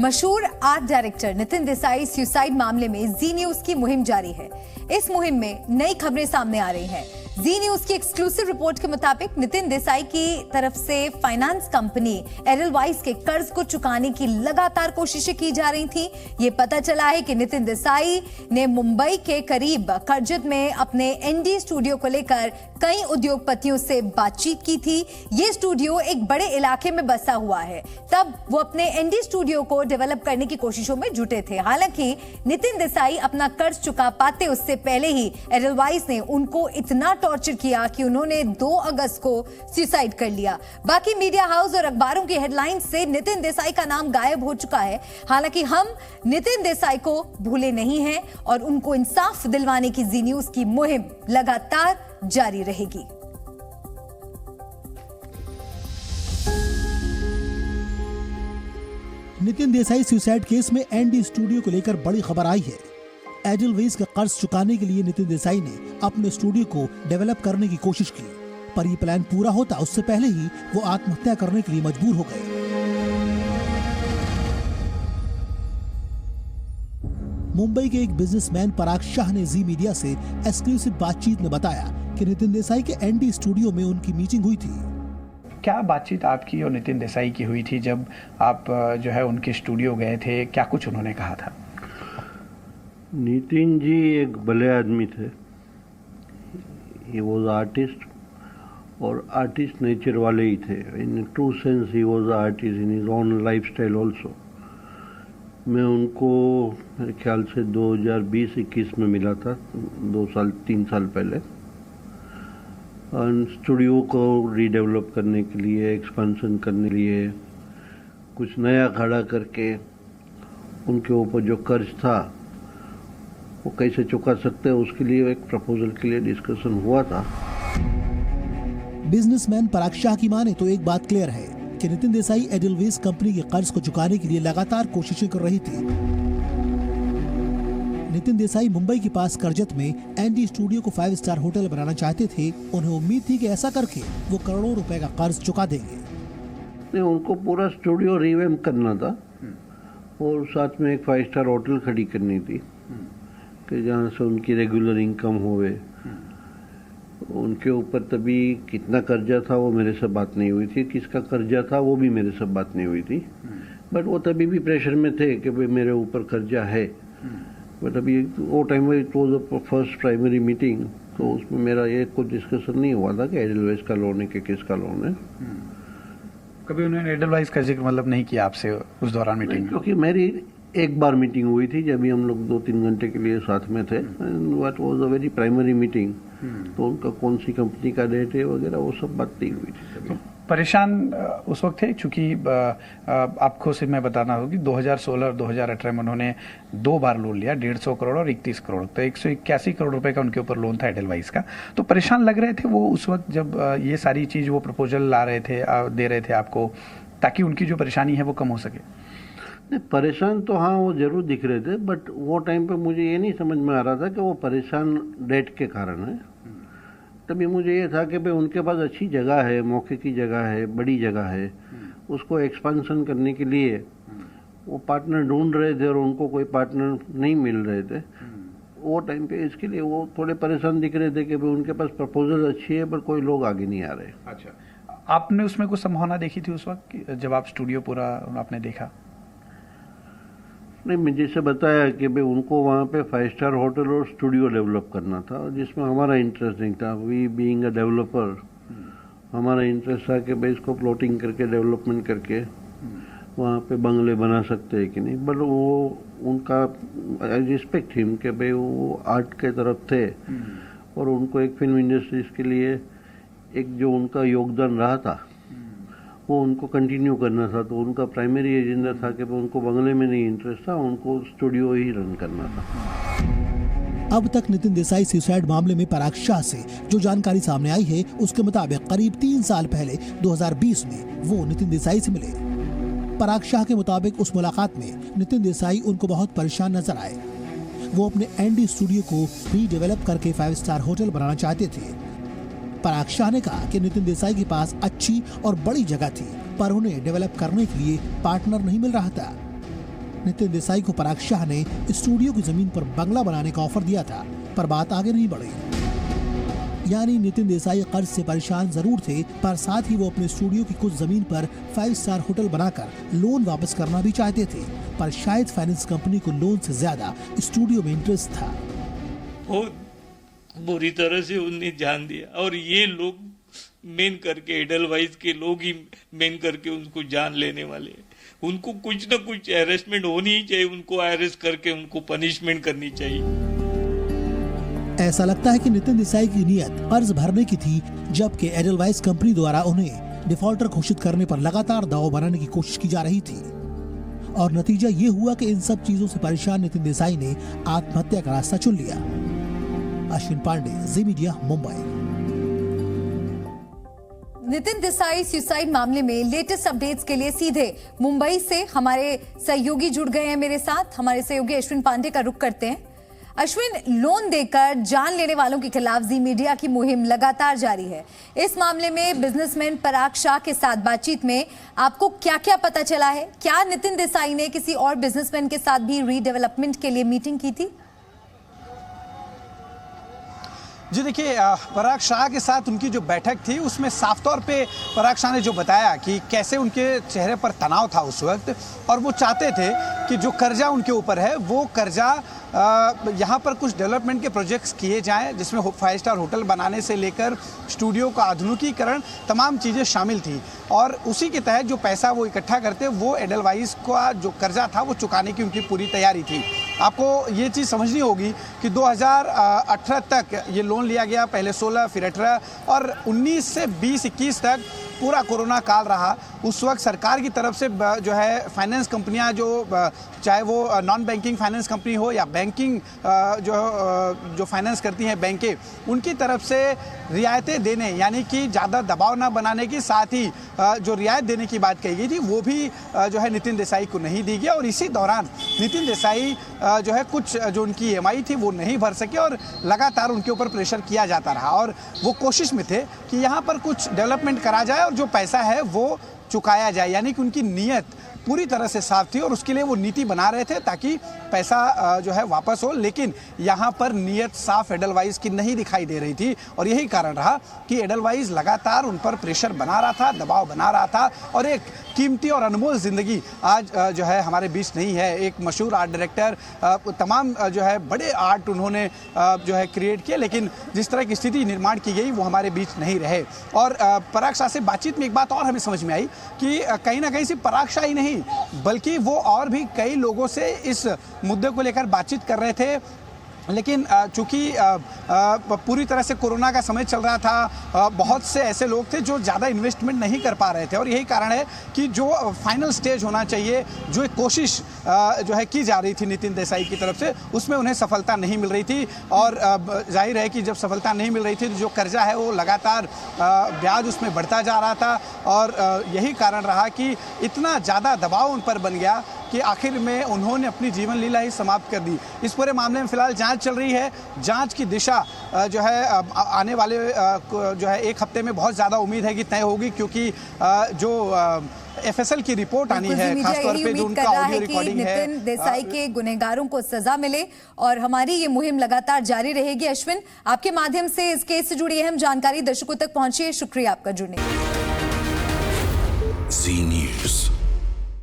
मशहूर art director Nitin Desai suicide मामले में जी न्यूज की मुहिम जारी है। इस मुहिम में नई खबरें सामने आ रही हैं। जी न्यूज की एक्सक्लूसिव रिपोर्ट के मुताबिक नितिन देसाई की तरफ से फाइनेंस कंपनी एडलवाइस के कर्ज को चुकाने की लगातार कोशिशें की जा रही थी। ये पता चला है कि नितिन देसाई ने मुंबई के करीब करजत में अपने एनडी स्टूडियो को लेकर कई उद्योगपतियों से बातचीत की थी। ये स्टूडियो एक बड़े इलाके में बसा हुआ है, तब वो अपने एनडी स्टूडियो को डेवलप करने की कोशिशों में जुटे थे। हालांकि नितिन देसाई अपना कर्ज चुका पाते उससे पहले ही एडलवाइस ने उनको इतना टॉर्चर किया कि उन्होंने 2 अगस्त को सुसाइड कर लिया। बाकी मीडिया हाउस और अखबारों की हेडलाइंस से नितिन देसाई का नाम गायब हो चुका है। हालांकि हम नितिन देसाई को भूले नहीं हैं और उनको इंसाफ दिलवाने की जी न्यूज की मुहिम लगातार जारी रहेगी। नितिन देसाई सुसाइड केस में एनडी स्टूडियो को लेकर बड़ी खबर आई है। एडलवाइस का कर्ज चुकाने के लिए नितिन देसाई ने अपने स्टूडियो को डेवलप करने की कोशिश की, पर ये प्लान पूरा होता उससे पहले ही वो आत्महत्या करने के लिए मजबूर हो गए। मुंबई के एक बिजनेसमैन पराग शाह ने जी मीडिया से एक्सक्लूसिव बातचीत में बताया कि नितिन देसाई के एनडी स्टूडियो में उनकी मीटिंग हुई थी। क्या बातचीत आपकी और नितिन देसाई की हुई थी जब आप जो है उनके स्टूडियो गए थे? क्या कुछ उन्होंने कहा था? नितिन जी एक भले आदमी थे। ही वॉज आर्टिस्ट और आर्टिस्ट नेचर वाले ही थे। In true sense he was artist in his own life style also. मैं उनको मेरे ख्याल से 2020-21 में मिला था, 3 साल पहले। स्टूडियो को रीडेवलप करने के लिए, एक्सपेंशन करने के लिए, कुछ नया खड़ा करके उनके ऊपर जो कर्ज था वो कैसे चुका सकते हैं, उसके लिए एक प्रपोजल के लिए डिस्कशन हुआ था। बिजनेसमैन पराग शाह की माने तो एक बात क्लियर है कि नितिन देसाई एडलवाइस कंपनी के कर्ज को चुकाने के लिए लगातार कोशिशें कर रही थी। नितिन देसाई मुंबई के पास करजत में एनडी स्टूडियो को 5 स्टार होटल बनाना चाहते थे। उन्हें उम्मीद थी कि ऐसा करके वो करोड़ों रुपए का कर्ज चुका देंगे। उनको पूरा स्टूडियो रिवैम्प करना था और साथ में एक 5 स्टार होटल खड़ी करनी थी कि जहाँ से उनकी रेगुलर इनकम होवे। उनके ऊपर तभी कितना कर्जा था वो मेरे से बात नहीं हुई थी, किसका कर्जा था वो भी मेरे से बात नहीं हुई थी। बट वो तभी भी प्रेशर में थे कि भाई मेरे ऊपर कर्जा है। बट अभी वो टाइम में it was the first primary meeting, तो उसमें मेरा ये कुछ डिस्कशन नहीं हुआ था कि एडलवाइस का लोन है कि किसका लोन है। कभी उन्होंने एडलवाइस का जिक्र मतलब नहीं किया आपसे उस दौरान मीटिंग में? क्योंकि मेरी एक बार मीटिंग हुई थी जब भी हम लोग 2-3 घंटे के लिए साथ में थे। What was a very primary meeting. तो उनका कौन सी कंपनी का डेट है वगैरह वो सब बात नहीं हुई थी। तो परेशान उस वक्त थे, चूंकि आपको सिर्फ मैं बताना होगा कि 2016 और 2018 में उन्होंने 2 बार लोन लिया, 150 करोड़ और 31 करोड़, तो 181 करोड़ रुपए का उनके ऊपर लोन था एडलवाइस का। तो परेशान लग रहे थे वो उस वक्त जब ये सारी चीज वो प्रपोजल ला रहे थे, दे रहे थे आपको, ताकि उनकी जो परेशानी है वो कम हो सके? परेशान तो हाँ वो जरूर दिख रहे थे, बट वो टाइम पे मुझे ये नहीं समझ में आ रहा था कि वो परेशान डेट के कारण है। तभी मुझे ये था कि भाई उनके पास अच्छी जगह है, मौके की जगह है, बड़ी जगह है, उसको एक्सपेंशन करने के लिए वो पार्टनर ढूंढ रहे थे और उनको कोई पार्टनर नहीं मिल रहे थे। वो टाइम पे इसके लिए वो थोड़े परेशान दिख रहे थे कि भाई उनके पास प्रपोजल अच्छी है पर कोई लोग आगे नहीं आ रहे। अच्छा, आपने उसमें कुछ संभावना देखी थी उस वक्त जब आप स्टूडियो पूरा आपने देखा? नहीं, मैं जैसे बताया कि भाई उनको वहाँ पे 5 स्टार होटल और स्टूडियो डेवलप करना था, जिसमें हमारा इंटरेस्ट नहीं था। वी बीइंग अ डेवलपर, हमारा इंटरेस्ट था कि भाई इसको प्लॉटिंग करके डेवलपमेंट करके वहाँ पे बंगले बना सकते हैं कि नहीं। बट वो उनका आई रिस्पेक्ट हिम कि भाई वो आर्ट के तरफ थे और उनको एक फिल्म इंडस्ट्रीज के लिए एक जो उनका योगदान रहा था वो उनको कंटिन्यू करना था। तो उनका प्राइमरी एजेंडा था कि उनको बंगले में नहीं इंटरेस्ट था, उनको स्टूडियो ही रन करना था। अब तक नितिन देसाई सुसाइड मामले में पराग शाह से जो जानकारी सामने आई है उसके मुताबिक करीब 3 साल पहले 2020 में वो नितिन देसाई से मिले। पराग शाह के मुताबिक उस मुलाकात में नितिन देसाई उनको बहुत परेशान नजर आए। वो अपने एनडी स्टूडियो को रीडेवलप करके 5 स्टार होटल बनाना चाहते थे। पराग शाह ने कहा कि नितिन देसाई के पास अच्छी और बड़ी जगह थी, पर उन्हें डेवलप करने के लिए पार्टनर नहीं मिल रहा था। नितिन देसाई को पराग शाह ने स्टूडियो की जमीन पर बंगला बनाने का ऑफर दिया था, पर बात आगे नहीं बढ़ी। यानी नितिन देसाई कर्ज से परेशान जरूर थे, पर साथ ही वो अपने स्टूडियो की कुछ जमीन पर 5 स्टार होटल बनाकर लोन वापस करना भी चाहते थे, पर शायद फाइनेंस कंपनी को लोन से ज्यादा स्टूडियो में इंटरेस्ट था। बहुत बुरी तरह से उन्हें जान दिया, और ये लोग मेन करके एडलवाइज के लोग ही मेन करके उनको जान लेने वाले। उनको कुछ ना कुछ अरेस्टमेंट होनी ही चाहिए, उनको अरेस्ट करके उनको पनिशमेंट करनी चाहिए। ऐसा लगता है कि नितिन देसाई की नीयत कर्ज भरने की थी, जबकि एडलवाइज कंपनी द्वारा उन्हें डिफॉल्टर घोषित करने पर लगातार दबाव बनाने की कोशिश की जा रही थी। और नतीजा ये हुआ कि इन सब चीजों से परेशान नितिन देसाई ने आत्महत्या का रास्ता चुन लिया। अश्विन पांडे, जी मीडिया, मुंबई। नितिन देसाई सुसाइड मामले में लेटेस्ट अपडेट्स के लिए सीधे मुंबई से हमारे सहयोगी जुड़ गए हैं मेरे साथ। हमारे सहयोगी अश्विन पांडे का रुख करते हैं। अश्विन, लोन देकर जान लेने वालों के खिलाफ जी मीडिया की मुहिम लगातार जारी है। इस मामले में बिजनेसमैन पराग शाह के साथ बातचीत में आपको क्या क्या पता चला है? क्या नितिन देसाई ने किसी और बिजनेसमैन के साथ भी रीडेवलपमेंट के लिए मीटिंग की थी? जी देखिए, पराग शाह के साथ उनकी जो बैठक थी उसमें साफ तौर पे पराग शाह ने जो बताया कि कैसे उनके चेहरे पर तनाव था उस वक्त, और वो चाहते थे कि जो कर्जा उनके ऊपर है वो कर्जा यहाँ पर कुछ डेवलपमेंट के प्रोजेक्ट्स किए जाएं, जिसमें 5 स्टार होटल बनाने से लेकर स्टूडियो का आधुनिकीकरण तमाम चीज़ें शामिल थी। और उसी के तहत जो पैसा वो इकट्ठा करते वो एडलवाइज का जो कर्जा था वो चुकाने की उनकी पूरी तैयारी थी। आपको ये चीज़ समझनी होगी कि 2018 तक ये लोन लिया गया, पहले 16 फिर 18 और 19 से 20-21 तक पूरा कोरोना काल रहा। उस वक्त सरकार की तरफ से जो है फाइनेंस कंपनियां, जो चाहे वो नॉन बैंकिंग फाइनेंस कंपनी हो या बैंकिंग जो फाइनेंस करती हैं बैंकें, उनकी तरफ से रियायतें देने, यानी कि ज़्यादा दबाव ना बनाने की, साथ ही जो रियायत देने की बात कही गई थी वो भी जो है नितिन देसाई को नहीं दी गई। और इसी दौरान नितिन देसाई जो है कुछ जो उनकी EMI थी वो नहीं भर सके और लगातार उनके ऊपर प्रेशर किया जाता रहा, और वो कोशिश में थे कि यहाँ पर कुछ डेवलपमेंट करा जाए और जो पैसा है वो चुकाया जाए। यानी कि उनकी नीयत पूरी तरह से साफ थी और उसके लिए वो नीति बना रहे थे ताकि पैसा जो है वापस हो, लेकिन यहाँ पर नीयत साफ एडलवाइज की नहीं दिखाई दे रही थी। और यही कारण रहा कि एडलवाइज लगातार उन पर प्रेशर बना रहा था, दबाव बना रहा था, और एक कीमती और अनमोल ज़िंदगी आज जो है हमारे बीच नहीं है। एक मशहूर आर्ट डायरेक्टर, तमाम जो है बड़े आर्ट उन्होंने जो है क्रिएट किए, लेकिन जिस तरह की स्थिति निर्माण की गई वो हमारे बीच नहीं रहे। और पराग शाह से बातचीत में एक बात और हमें समझ में आई कि कहीं ना कहीं सिर्फ पराग शाह ही नहीं बल्कि वो और भी कई लोगों से इस मुद्दे को लेकर बातचीत कर रहे थे, लेकिन चूंकि पूरी तरह से कोरोना का समय चल रहा था, बहुत से ऐसे लोग थे जो ज़्यादा इन्वेस्टमेंट नहीं कर पा रहे थे। और यही कारण है कि जो फाइनल स्टेज होना चाहिए, जो एक कोशिश जो है की जा रही थी नितिन देसाई की तरफ से, उसमें उन्हें सफलता नहीं मिल रही थी। और जाहिर है कि जब सफलता नहीं मिल रही थी तो जो कर्जा है वो लगातार ब्याज उसमें बढ़ता जा रहा था, और यही कारण रहा कि इतना ज़्यादा दबाव उन पर बन गया कि आखिर में उन्होंने अपनी जीवन लीला ही समाप्त कर दी। इस पूरे मामले में फिलहाल जांच चल रही है। जांच की दिशा जो है आने वाले जो है 1 हफ्ते में बहुत ज़्यादा उम्मीद है कि तय होगी, क्योंकि जो FSL की रिपोर्ट आनी है, खासतौर पे जो उनका ऑडियो रिकॉर्डिंग है, नितिन देसाई के गुनहगारों को सजा मिले, और हमारी ये मुहिम लगातार जारी रहेगी। अश्विन, आपके माध्यम से इस केस से जुड़ी अहम जानकारी दर्शकों तक पहुंची है। शुक्रिया आपका जुड़ने के लिए।